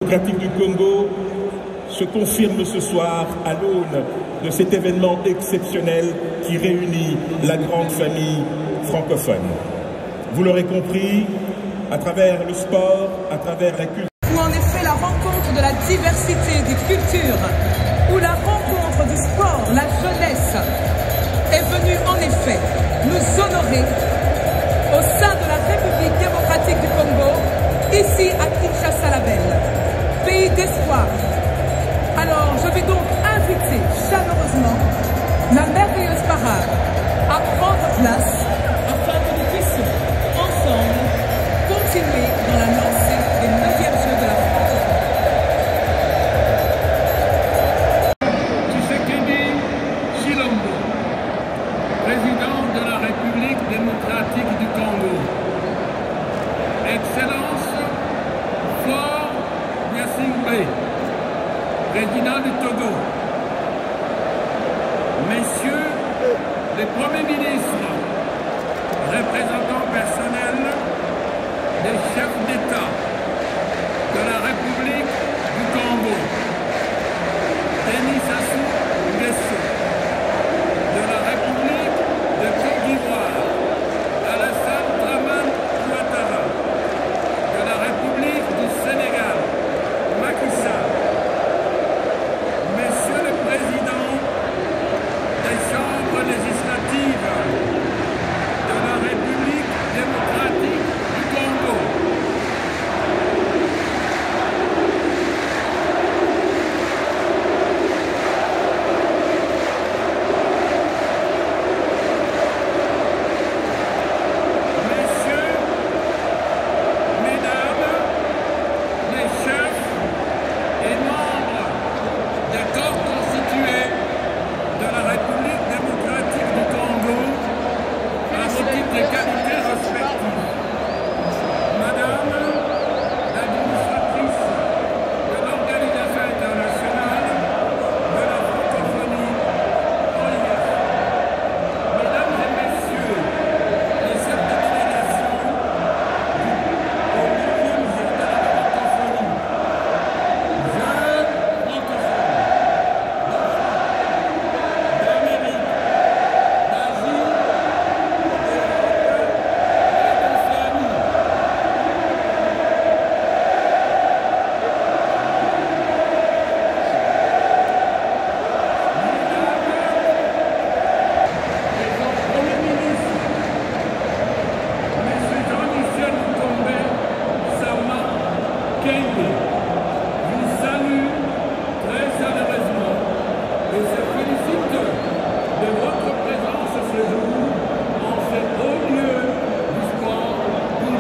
démocratique du Congo se confirme ce soir à l'aune de cet événement exceptionnel qui réunit la grande famille francophone. Vous l'aurez compris, à travers le sport, à travers la culture. Où en effet la rencontre de la diversité des cultures, où la rencontre du sport, la jeunesse, est venue en effet nous honorer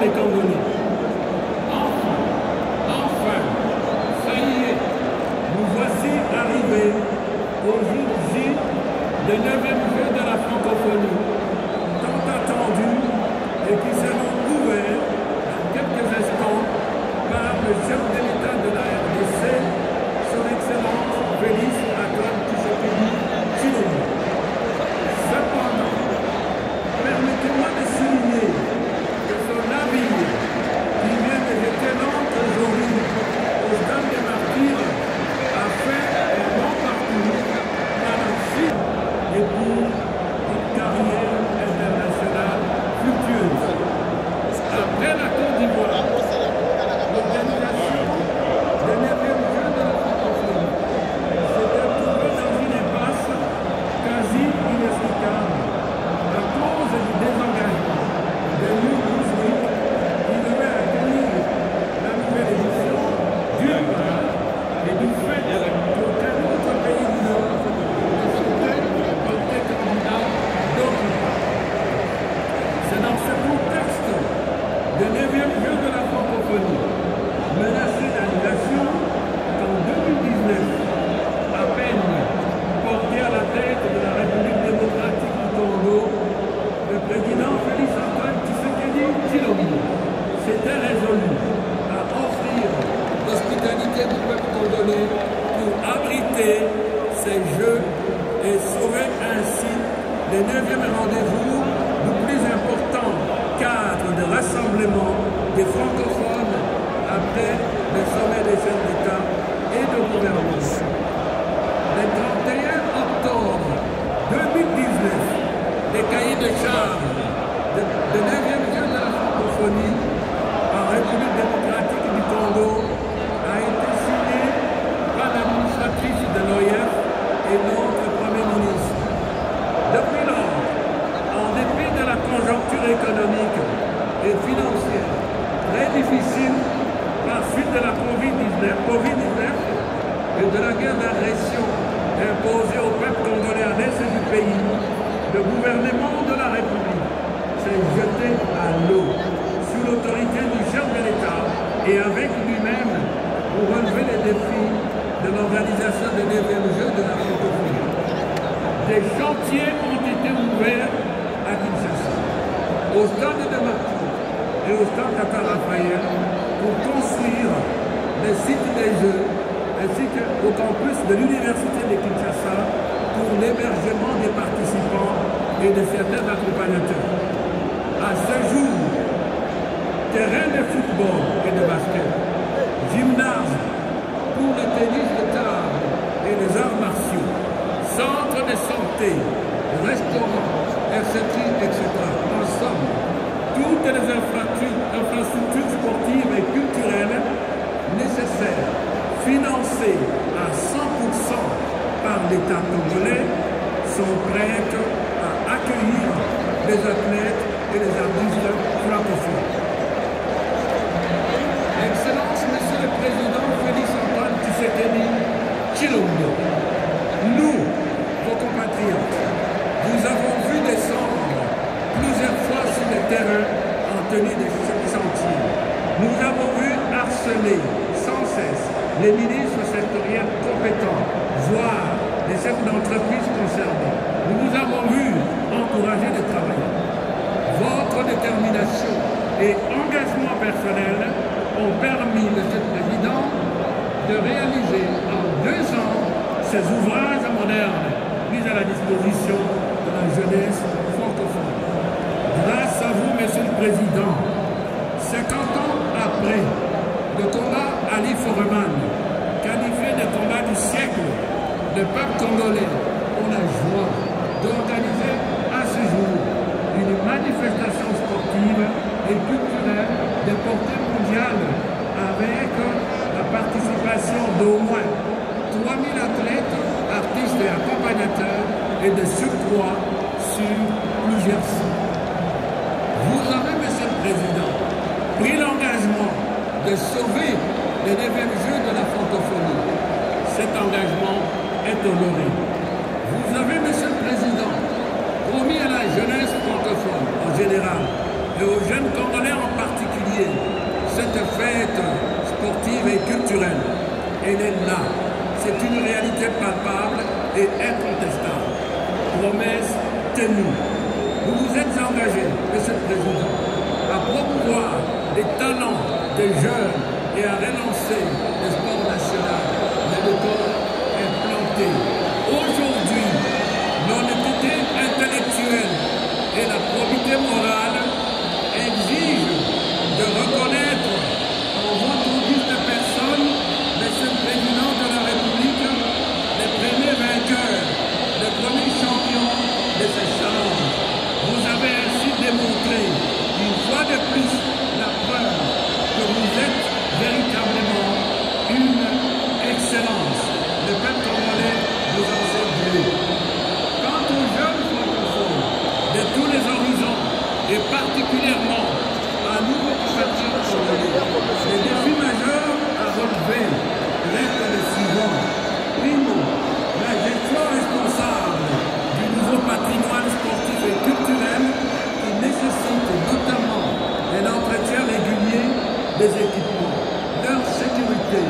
les Congolais. Enfin, ça y est, nous voici arrivés au jour J des 9e Jeux de la francophonie, tant attendu et qui seront ouverts dans quelques instants par le chef de l'État de la RDC, son Excellence Félix Antoine Tshisekedi Tshilombo. Cependant, permettez-moi de souligner que son navire, qui vient de jeter l'ancre aujourd'hui au stade des Martyrs, a fait un bon parcours par la Chine et pour une carrière internationale fructueuse. Après la Côte d'Ivoire, l'organisation des 9e Jeux de la francophonie s'était trouvée dans une impasse quasi inexplicable à cause du désengagement des New Brunswick qui devaient accueillir la nouvelle édition d'une part et du fait qu'aucun autre pays du Nord ne souhaitait porter candidat d'autre part. C'est dans ce contexte des 9e Jeux de la francophonie menacés d'annulation qu'en 2019, à peine porté à la tête de la République démocratique du Congo, le président Félix Antoine Tshisekedi Tshilombo s'était résolu à offrir l'hospitalité du peuple congolais pour abriter ces Jeux et sauver ainsi les 9e rendez-vous du plus important cadre de rassemblement des francophones après le sommet des chefs d'État et de gouvernement. Le 31 octobre 2019, les cahiers de charges de 9e Jeux de la francophonie en République démocratique du Congo a été signé par l'administratrice de l'OIF et notre Premier ministre. Depuis lors, en dépit de la conjoncture économique et financière très difficile par suite de la Covid-19 et de la guerre d'agression imposée au peuple congolais à l'est du pays, le gouvernement de la République s'est jeté à l'eau sous l'autorité du chef de l'État et avec lui-même pour relever les défis de l'organisation des 9e Jeux de la francophonie. Des chantiers ont été ouverts à Kinshasa, au stade de Martyrs et au stade Tata Raphaël pour construire les sites des Jeux ainsi qu'au campus de l'Université de Kinshasa pour l'hébergement des participants et de certains accompagnateurs. À ce jour, terrain de football et de basket, gymnase pour le tennis de table et les arts martiaux, centre de santé, restaurants, etc., etc. En somme, toutes les infrastructures sportives et culturelles nécessaires, financées à 100% par l'État congolais, sont prêtes à accueillir les athlètes et les artistes francophones. Excellence, Monsieur le Président Félix Antoine Tshisekedi Tshilombo, nous, vos compatriotes, vous avons vu descendre plusieurs fois sur le terrain en tenue de chantier. Nous avons vu harceler sans cesse les ministres sectoriels compétents, voire les chefs d'entreprise concernés. Nous vous avons vu encourager les travailleurs. Votre détermination et engagement personnel ont permis, Monsieur le Président, de réaliser en 2 ans ces ouvrages modernes mis à la disposition de la jeunesse francophone. Grâce à vous, Monsieur le Président, 50 ans après le combat Ali Foreman, qualifié de combat du siècle, le peuple congolais a la joie d'organiser à ce jour une manifestation sportive et culturelle de portée mondiale avec la participation d'au moins 3000 athlètes, artistes et accompagnateurs et de surcroît sur plusieurs sites. Vous avez, Monsieur le Président, pris l'engagement de sauver les 9e Jeux de la francophonie. Cet engagement est honoré. Vous avez, Monsieur le Président, promis à la jeunesse francophone en général et aux jeunes Congolais en particulier multiplier cette fête sportive et culturelle. Elle est là. C'est une réalité palpable et incontestable. Promesse tenue. Vous vous êtes engagé, Monsieur le Président, à promouvoir les talents des jeunes et à relancer le sport national. Mais le corps est planté. Aujourd'hui, l'honnêteté intellectuelle et la probité morale exigent de reconnaître en votre auguste personne, Monsieur le Président de la République, les premiers vainqueurs, les premiers champions de ce challenge. Vous avez ainsi démontré une fois de plus la preuve que vous êtes véritablement une excellence. Le peuple congolais vous en sait bleu. Quant aux jeunes francophones de tous les horizons et particulièrement à nous compatriotes congolais, les défis majeurs à relever restent les suivants. Primo, la gestion responsable du nouveau patrimoine sportif et culturel qui nécessite notamment un entretien régulier des équipements, leur sécurité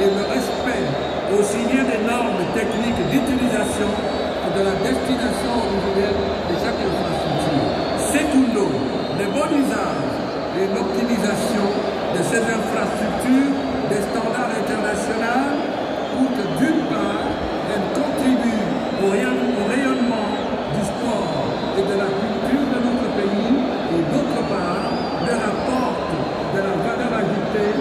et le respect aussi bien des normes techniques d'utilisation que de la destination originelle de chaque infrastructure. Secondo, le bon usage et l'optimisation de ces infrastructures des standards internationaux pour que d'une part, elles contribuent au rayonnement du sport et de la culture de notre pays et d'autre part, leur apportent de la valeur ajoutée,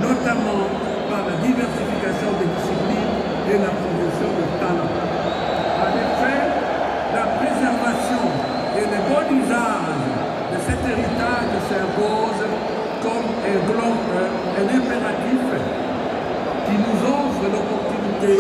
notamment par la diversification des disciplines et la promotion de talents. En effet, la préservation et le bon usage de cet héritage s'impose comme un impératif qui nous offre l'opportunité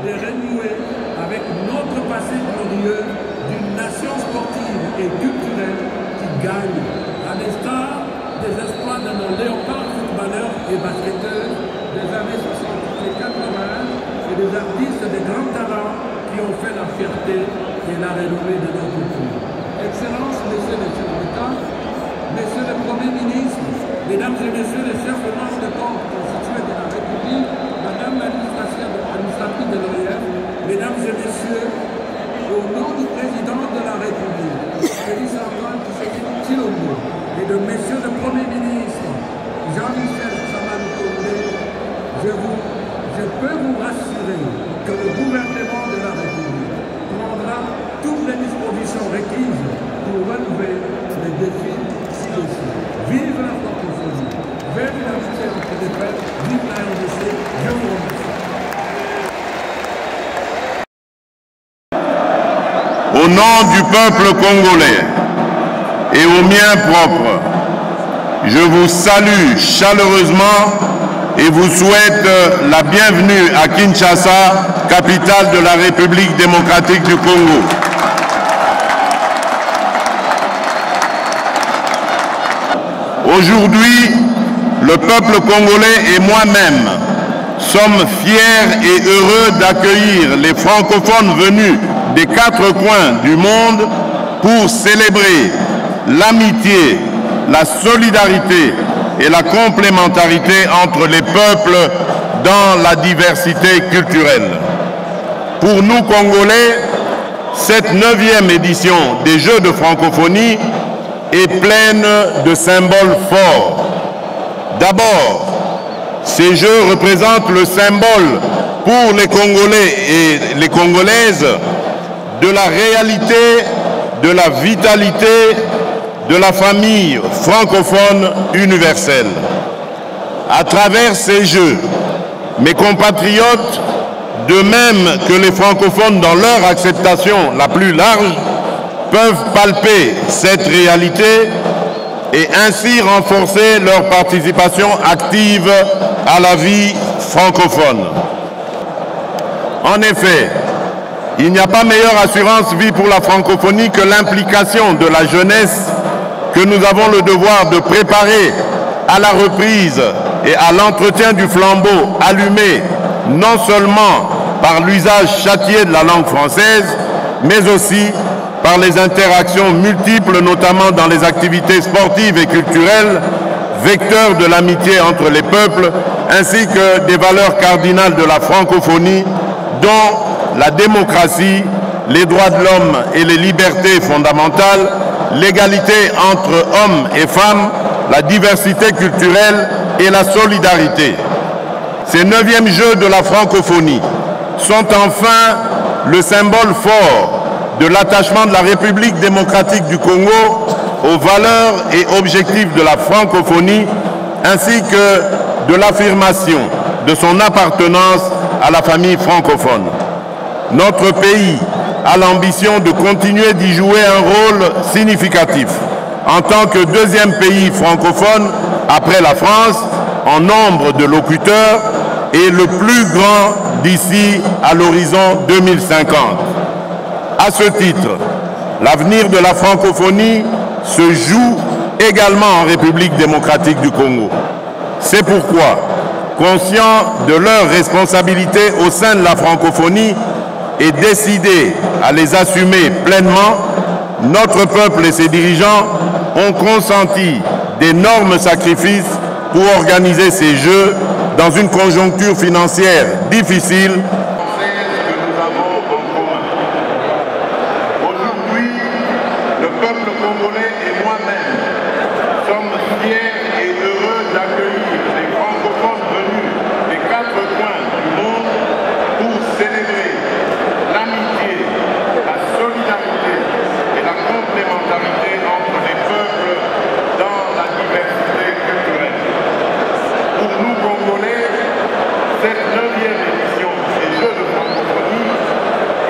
de renouer avec notre passé glorieux d'une nation sportive et culturelle qui gagne, à l'instar des exploits de nos léopards footballeurs et basketteurs des années 60 et 80 et des artistes de grands talents qui ont fait la fierté et la renommée de notre pays. Excellences, Messieurs les chefs d'État, Messieurs le Premier ministre, Mesdames et Messieurs les chefs de manche de corps constitués de la République, Madame l'administratrice de l'OIF, Mesdames et Messieurs, au nom du Président de la République, Félix Antoine Tshisekedi Tshilombo, et de Messieurs le Premier ministre, Jean-Michel Sama-Lukonde, je peux vous rassurer que le gouvernement de la République prendra toutes les dispositions requises pour relever les défis ci-dessus. Vive la francophonie, vive l'amitié entre les peuples, vive la RDC, je vous remercie. Au nom du peuple congolais et au mien propre, je vous salue chaleureusement et vous souhaite la bienvenue à Kinshasa, capitale de la République démocratique du Congo. Aujourd'hui, le peuple congolais et moi-même sommes fiers et heureux d'accueillir les francophones venus des 4 coins du monde pour célébrer l'amitié, la solidarité et la complémentarité entre les peuples dans la diversité culturelle. Pour nous, Congolais, cette 9e édition des Jeux de francophonie est pleine de symboles forts. D'abord, ces Jeux représentent le symbole pour les Congolais et les Congolaises de la réalité, de la vitalité de la famille francophone universelle. À travers ces Jeux, mes compatriotes, de même que les francophones dans leur acceptation la plus large, peuvent palper cette réalité et ainsi renforcer leur participation active à la vie francophone. En effet, il n'y a pas meilleure assurance vie pour la francophonie que l'implication de la jeunesse que nous avons le devoir de préparer à la reprise et à l'entretien du flambeau allumé, non seulement par l'usage châtié de la langue française, mais aussi par les interactions multiples, notamment dans les activités sportives et culturelles, vecteur de l'amitié entre les peuples, ainsi que des valeurs cardinales de la francophonie, dont la démocratie, les droits de l'homme et les libertés fondamentales, l'égalité entre hommes et femmes, la diversité culturelle et la solidarité. Ces 9e Jeux de la francophonie sont enfin le symbole fort de l'attachement de la République démocratique du Congo aux valeurs et objectifs de la francophonie, ainsi que de l'affirmation de son appartenance à la famille francophone. Notre pays a l'ambition de continuer d'y jouer un rôle significatif en tant que 2e pays francophone après la France en nombre de locuteurs et le plus grand d'ici à l'horizon 2050. À ce titre, l'avenir de la francophonie se joue également en République démocratique du Congo. C'est pourquoi, conscient de leurs responsabilités au sein de la francophonie et décidé à les assumer pleinement, notre peuple et ses dirigeants ont consenti d'énormes sacrifices pour organiser ces Jeux dans une conjoncture financière difficile. Aujourd'hui, le peuple congolais et moi-même sommes fiers et heureux d'accueillir les francophones venus des 4 coins du monde pour célébrer l'amitié, la solidarité et la complémentarité entre les peuples dans la diversité culturelle. Pour nous, Congolais, cette 9e édition des Jeux de francophonie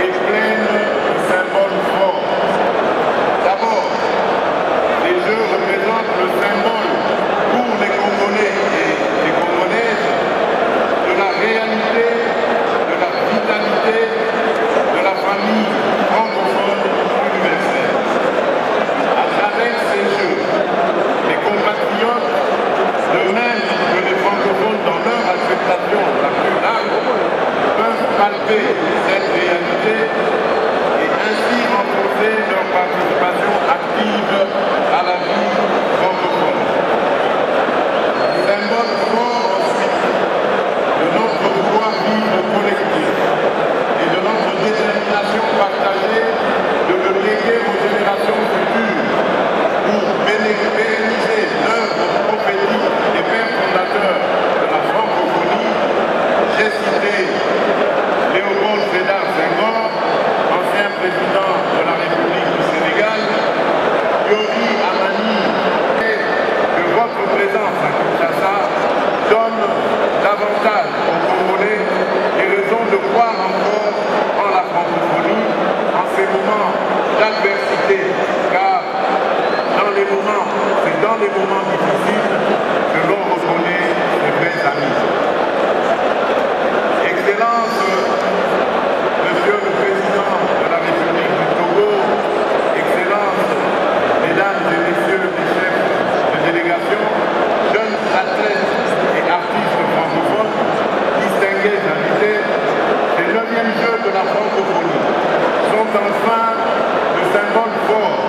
est pleine de symboles forts. D'abord, les Jeux représentent le symbole pour les Congolais et les Congolaises de la réalité, de la vitalité de la famille francophone universelle. À travers ces Jeux, les compatriotes, de même que les francophones dans leur acceptation la plus large, peuvent palper cette réalité et ainsi renforcer leur participation active à la vie francophone. Symbole fort ensuite de notre pouvoir vivre collectif et de notre détermination partagée de le léguer aux générations futures pour pérenniser l'œuvre prophétique des pères fondateurs de la francophonie. J'ai cité Léopold Sédar Senghor, ancien président de la République du Sénégal, Yori Amani, et que votre présence à Kinshasa donne davantage aux Congolais des raisons de croire encore en la francophonie en ces moments d'adversité, car c'est dans les moments difficiles que l'on reconnaît les vrais amis. Excellence, Monsieur le Président de la République du Togo, Excellence, Mesdames et Messieurs les chefs de délégation, jeunes athlètes et artistes francophones, distingués invités, les 9e Jeux de la francophonie sont enfin le symbole fort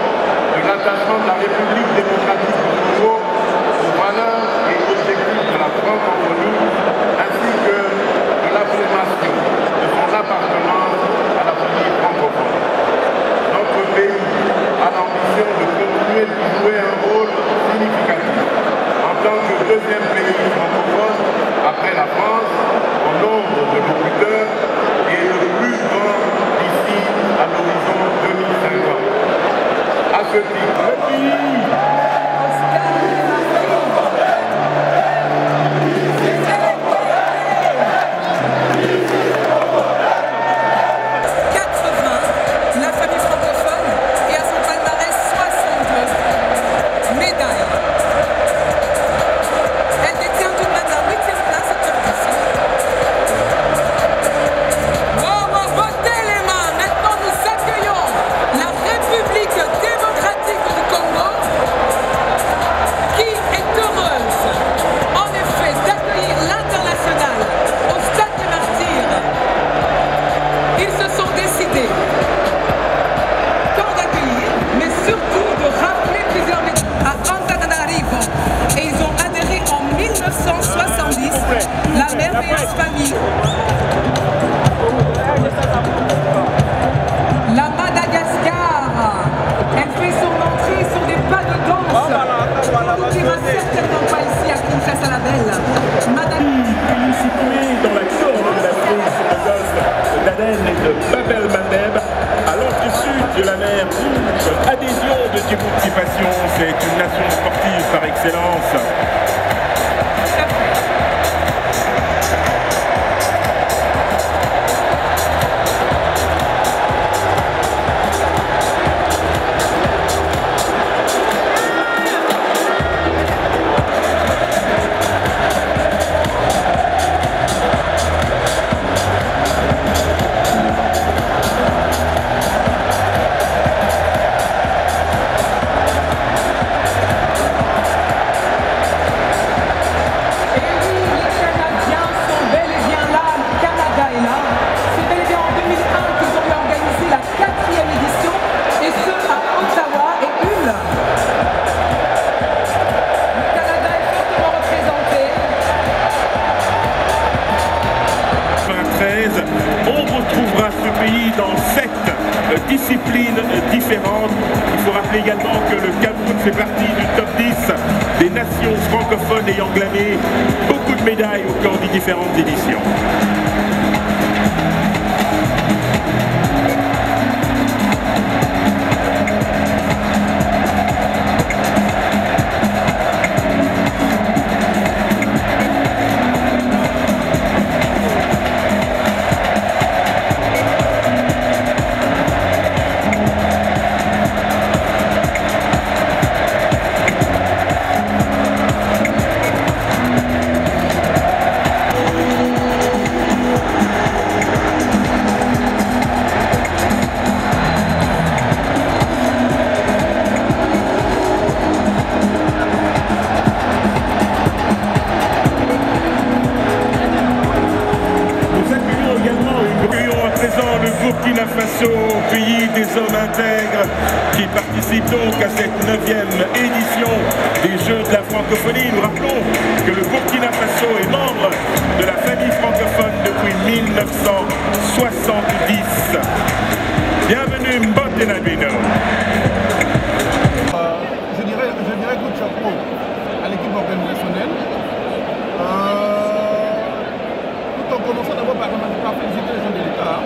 de l'attachement de la République démocratique du Congo aux valeurs et objectifs de la francophonie, ainsi que de l'affirmation de son appartenance à la famille francophone. Notre pays a l'ambition de continuer de jouer un rôle significatif en tant que 2e pays francophone après la France en nombre de locuteurs et le plus grand d'ici à l'horizon 2050. À ce titre, le pays la famille francophone et à son palmarès 60 médailles. Elle détient Excellence. On retrouvera ce pays dans 7 disciplines différentes. Il faut rappeler également que le Cameroun fait partie du top 10 des nations francophones ayant glané beaucoup de médailles au cours des différentes éditions. Burkina Faso, pays des hommes intègres, qui participe donc à cette 9e édition des Jeux de la francophonie. Nous rappelons que le Burkina Faso est membre de la famille francophone depuis 1970. Bienvenue Mbote Nabino. Je dirais coup de chapeau à l'équipe organisationnelle. Tout en commençant d'abord par féliciter les gens de l'État.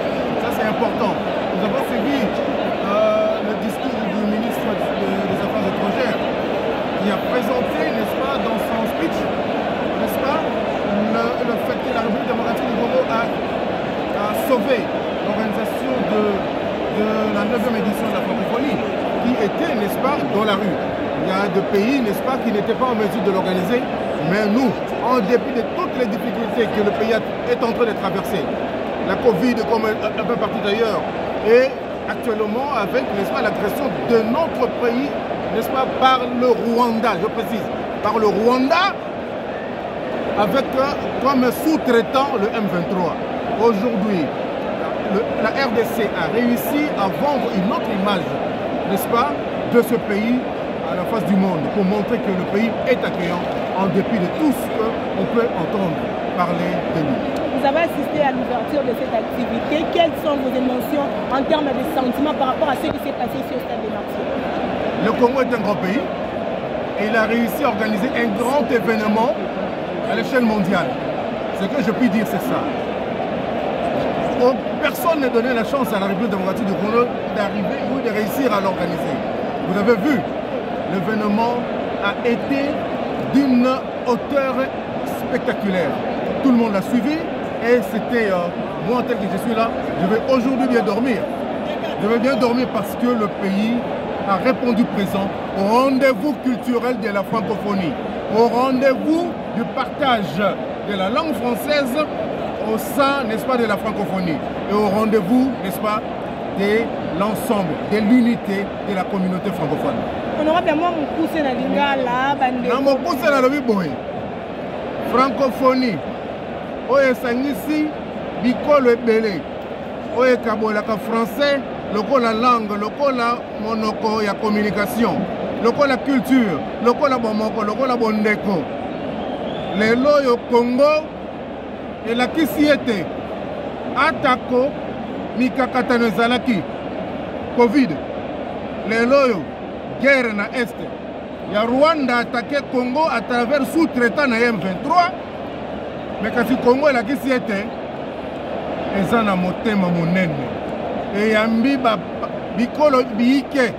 Ça c'est important. Nous avons suivi le discours du ministre des Affaires étrangères qui a présenté, n'est-ce pas, dans son speech, n'est-ce pas, le fait que la République démocratique du Congo a sauvé l'organisation de la 9e édition de la francophonie qui était, n'est-ce pas, dans la rue. Il y a des pays, n'est-ce pas, qui n'étaient pas en mesure de l'organiser, mais nous, en dépit de toutes les difficultés que le pays est en train de traverser, la Covid comme un peu partout d'ailleurs, et actuellement avec, n'est-ce pas, l'agression de notre pays, n'est-ce pas, par le Rwanda, je précise, par le Rwanda, avec comme sous-traitant le M23. Aujourd'hui, la RDC a réussi à vendre une autre image, n'est-ce pas, de ce pays à la face du monde, pour montrer que le pays est accueillant en dépit de tout ce qu'on peut entendre parler de lui. Vous avez assisté à l'ouverture de cette activité. Quelles sont vos émotions en termes de sentiments par rapport à ce qui s'est passé sur le stade des Martyrs? Le Congo est un grand pays et il a réussi à organiser un grand événement à l'échelle mondiale. Ce que je puis dire, c'est ça. Personne n'a donné la chance à la République démocratique du Congo d'arriver ou de réussir à l'organiser. Vous avez vu, l'événement a été d'une hauteur spectaculaire. Tout le monde l'a suivi et c'était, moi tel que je suis là, je vais aujourd'hui bien dormir. Je vais bien dormir parce que le pays a répondu présent au rendez-vous culturel de la francophonie, au rendez-vous du partage de la langue française au sein, n'est-ce pas, de la francophonie et au rendez-vous, n'est-ce pas, de l'ensemble, de l'unité de la communauté francophone. Honorablement, mon pousse na lingala, bande. Na mon pousse na lobi boy. Francophonie. Oye sangisi bikolo ebele. Oye kabolaka français, lokola langue, lokola monoko ya communication, lokola culture, lokola bomoko, lokola bondeko. Lelo yo Congo elakisi ete atako mikakatano ezalaki Covid. Lelo yo guerre na Est. Ya Rwanda attaqué Congo à travers sous-traitant na M23. Mais kasi Congo elakisi ete eza na motema monene. Eyambi bikolo biike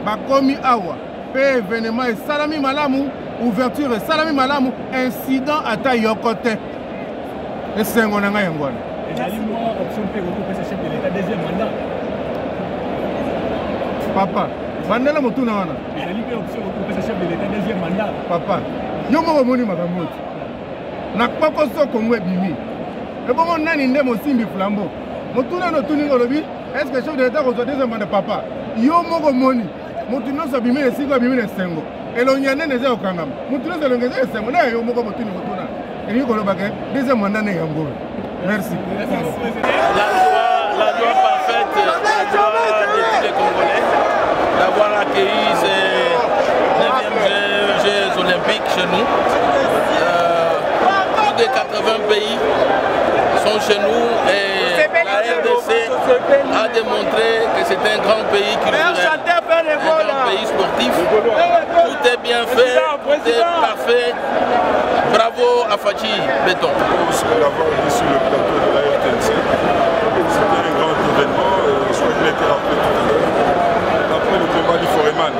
bakomi awa. Pe événement esalami malamu ouverture et salami malamu incident ata yokote esengo na ngai ngwana papa bandela motuna wana papa yo moko moni makambo oti na kpoko soko ngwe bimi ebongo nani nde mosimbi flambeau motuna no tuninga olobi est-ce que chef de l'état kozwa deuxième mandat papa yo moko moni motu nyonso abimi na esika abimi na esengo elongi ya nene eza kokangama motu nyonso elongi eza esengo na yo moko motuni motuna elingi kolobaka deuxième mandat ne yango merci la joie parfaite, la joie de tous les Congolais d'avoir accueilli ces 9e Jeux olympiques chez nous. Plus de 80 pays sont chez nous et la RDC a démontré que c'est un grand pays culturel, un grand pays sportif. Tout est bien fait, tout est parfait. Bravo à Fachi Béton. L'avoir vu sur le plateau de la RTNC, c'était un grand événement, je crois qu'il a été rappelé tout à l'heure. Après le combat du Foreman,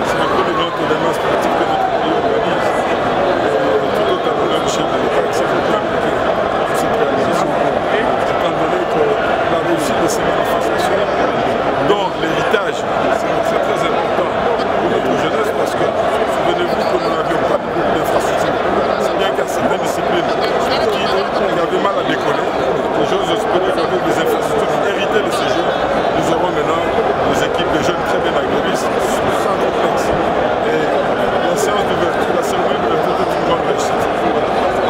c'est un peu le grand événement sportif que notre pays organise. Tout autre honneur du chef de l'État, c'est le plan de cette réalisation. Étant donné que la réussite de ces manifestations, dont l'héritage, c'est très important pour notre jeunesse parce que souvenez-vous que nous n'avions pas beaucoup d'infrastructures. C'est bien qu'à certaines disciplines qui avaient mal à décoller, j'ose espérer qu'avec des infrastructures héritées de ces jeux, nous aurons maintenant des équipes de jeunes très bien aguerries, sans complexe. Et la séance d'ouverture, la cérémonie d'ouverture est une grande réussite.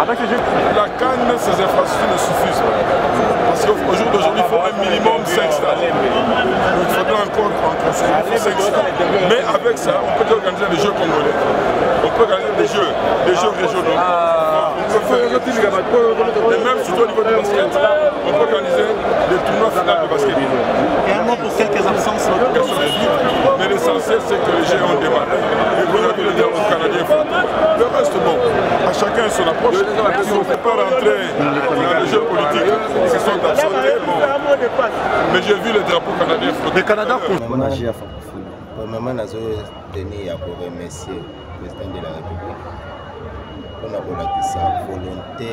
La canne, ces infrastructures ne suffisent pas. Parce qu'au jour d'aujourd'hui, il faut un minimum 5 stades. Il faudra encore construire 5 stades. Mais avec ça, on peut organiser des jeux congolais. On peut organiser des jeux régionaux. On peut faire et même surtout au niveau du basket, on peut organiser des tournois finales de basket. Et un mot pour quelques absences. Mais l'essentiel, c'est que les jeux ont démarré. Et vous avez le drapeau canadien. Le reste, bon, à chacun son approche. Si on ne peut pas rentrer dans les jeux politiques, ils sont absentés. Bon. Mais j'ai vu le drapeau canadien. Le Canada pour maman a tenu à remercier le président de la République pour sa volonté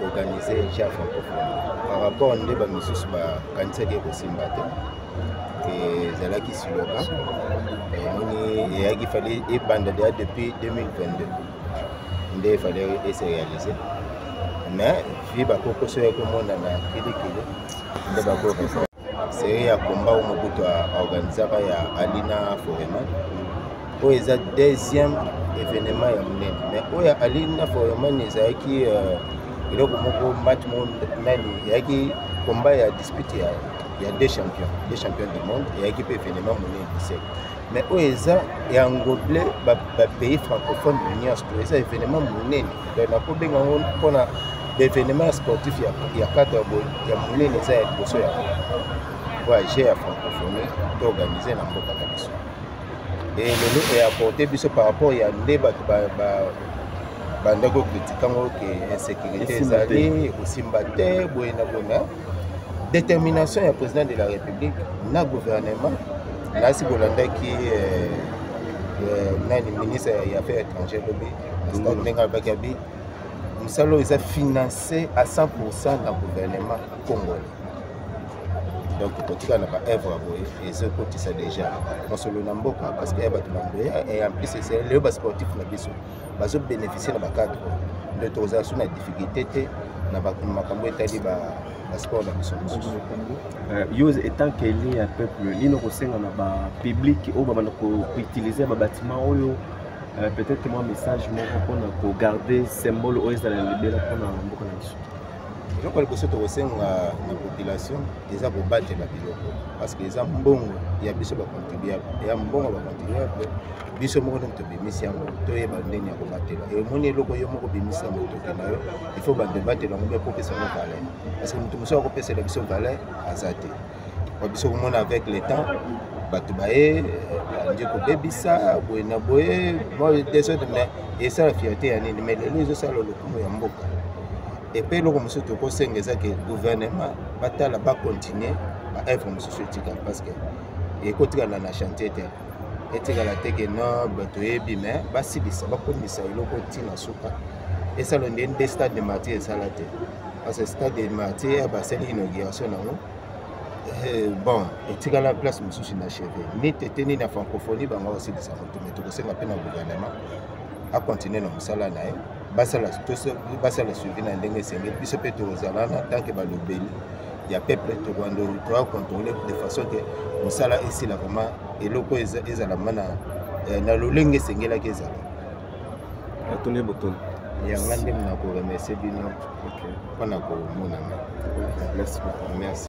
d'organiser les Jeux francophones. Par rapport à nous, nous sommes candidat de Simbate. Et c'est là qui est le slogan. Et il fallait abandonner depuis 2022. Il fallait se réaliser. Mais il y a beaucoup de choses que nous avons fait. C'est un combat où nous avons organisé à Alina Foreman. C'est le deuxième événement. Mais où Alina Foreman est qui il y a un match il y a un combat à disputer. Il y a des champions du monde et l'équipe événement monnaie du siècle. Mais où est-ce qu'il y a un gobelet de pays francophones de l'Union européenne? C'est un événement monnaie. Donc, on a événements sportifs, il y a 4 il y a monnaie les aides pour ceux qui j'ai à francophonie d'organiser la Mboka. Et le est apporté par rapport à un débat bandako critiquant que l'insécurité est allée, aussi mbaté, boina. Détermination du président de la République, le gouvernement, là c'est qui est le ministre des Affaires étrangères, nous allons financer à 100% le gouvernement congolais. Donc, quand on a œuvre et ce côté ça déjà, on se le namboka parce que et en plus c'est le sportif na biso, bazo bénéficier na cadre d'autorisation na difficulté na makambo etali ba sport na biso. Yose étant qu'il y a un peuple, il nous conseille na public au ba utiliser ba bâtiment oyo peut-être moi message pour garder symbole oyo za la libéra pour na mboka na biso. Donc, le conseil de la population, ils ont battu la ville. Parce qu'ils ont bon, il y a des gens qui contribuent. Il y a un bon contribuable. Ils sont morts dans le mission. Ils ont battu la ville. Et mon élo, il y a un mission. Il faut battre la ville pour que ça ne soit parce que nous sommes coupés la mission valait à Zate. Nous sommes avec le temps. Batubaye, Dieu ko bebisa, boena boye, moi des autres mais et ça la fierté mais les autres ça le coup ya mboka. Et puis, le gouvernement va continuer à être parce que les côtés de la chantier etikala teke no bato yebi mais basilisa bakomisa eloko ntina suka esala nde stade de martyr esala te parce que stade de martyr basali inauguration nango bon etikala place mosusu na chevet ni tete ni na francophonie bango basilisa moto mais tokosenga mpe na gouvernement akontinue na mosala na ye basala suivi na ndenge esengeli biso mpe tozala na tant que balobeli ya peuple tokoa contrôler de façon que mosala esila vraiment eloko ezala na lolenge esengelaki ezala atone boton yanga nde na koremercie bino mpona komonana. Merci.